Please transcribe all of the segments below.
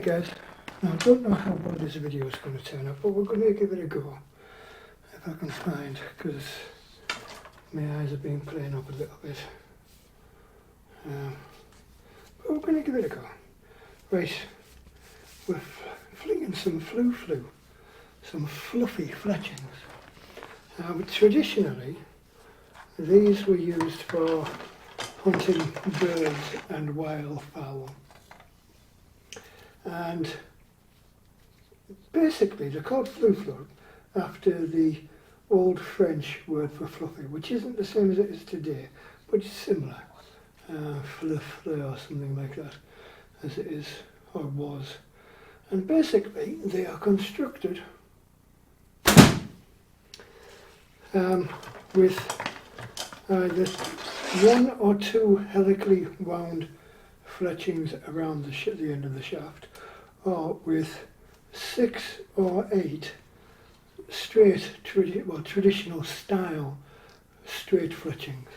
guys, now I don't know how well this video is going to turn out, but we're going to give it a go. If I can find, because my eyes have been playing up a little bit. But we're going to give it a go. Right, we're flinging some flu, some fluffy fletchings. Traditionally, these were used for hunting birds and wildfowl. And basically they're called flou after the old French word for fluffy, which isn't the same as it is today, but it's similar. Fleu or something like that, as it is or was. And basically they are constructed with either one or two helically wound fletchings around the end of the shaft, or with 6 or 8 straight, traditional style straight fletchings.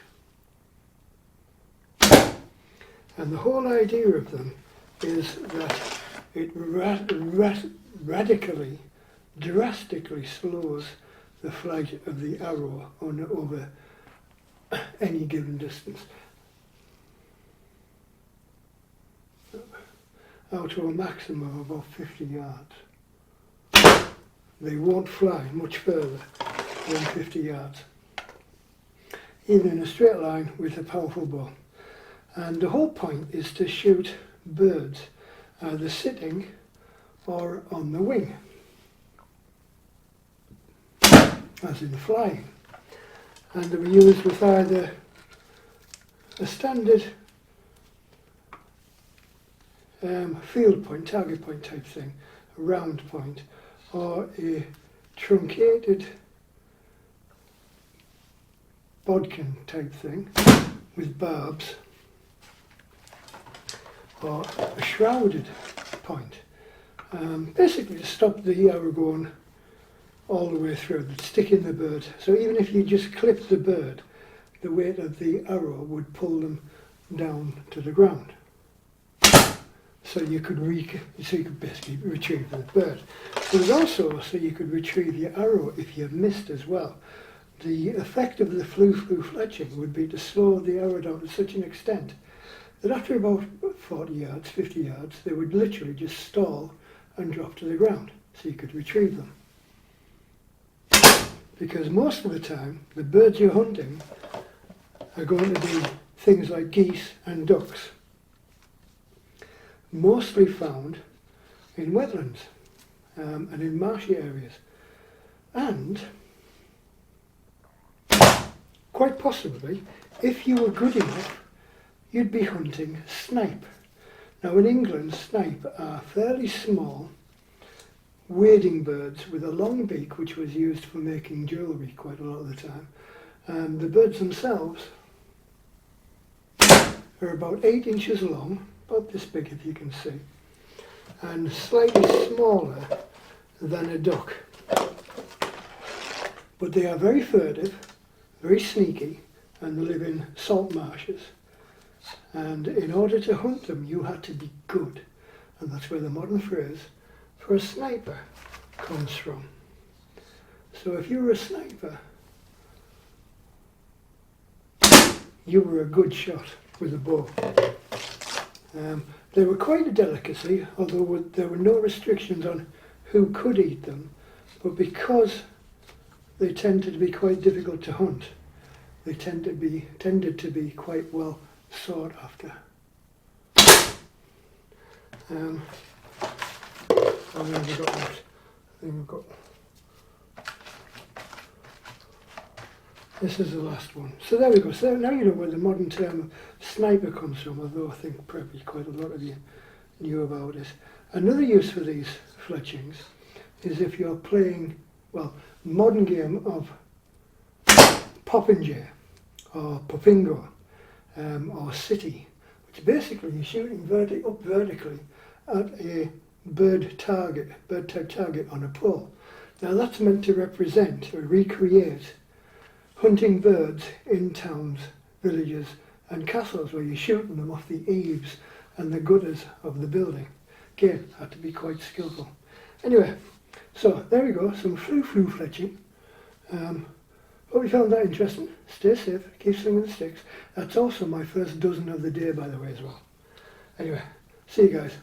And the whole idea of them is that it radically, drastically slows the flight of the arrow over any given distance, out to a maximum of about 50 yards. They won't fly much further than 50 yards, even in a straight line with a powerful bow. And the whole point is to shoot birds either sitting or on the wing, as in flying. And they were used with either a standard field point, target point type thing, a round point, or a truncated bodkin type thing with barbs, or a shrouded point, basically to stop the arrow going all the way through, that stick in the bird. So even if you just clip the bird, the weight of the arrow would pull them down to the ground. So you could basically retrieve the bird. But it also so you could retrieve your arrow if you missed as well. The effect of the flou fletching would be to slow the arrow down to such an extent that after about 40 yards, 50 yards, they would literally just stall and drop to the ground, so you could retrieve them. Because most of the time, the birds you're hunting are going to be things like geese and ducks, mostly found in wetlands and in marshy areas. And quite possibly, if you were good enough, you'd be hunting snipe. Now in England, snipe are fairly small wading birds with a long beak, which was used for making jewellery quite a lot of the time. And the birds themselves are about 8 inches long, about this big if you can see, and slightly smaller than a duck. But they are very furtive, very sneaky, and they live in salt marshes. And in order to hunt them, you had to be good. And that's where the modern phrase for a sniper comes from. So if you were a sniper, you were a good shot with a bow. They were quite a delicacy, although there were no restrictions on who could eat them, but because they tended to be quite difficult to hunt, they tended to be quite well sought after. I've got that. I think we've got. This is the last one. So there we go. So now you know where the modern term sniper comes from, although I think probably quite a lot of you knew about it. Another use for these fletchings is if you're playing, well, modern game of popinjay or popingo or city, which basically you're shooting up vertically at a bird type target on a pole. Now that's meant to represent or recreate hunting birds in towns, villages and castles, where you're shooting them off the eaves and the gutters of the building. Again, had to be quite skillful. Anyway, so there we go, some flu fletching. Hope you found that interesting. Stay safe, keep swinging the sticks. That's also my first dozen of the day, by the way, as well. Anyway, see you guys.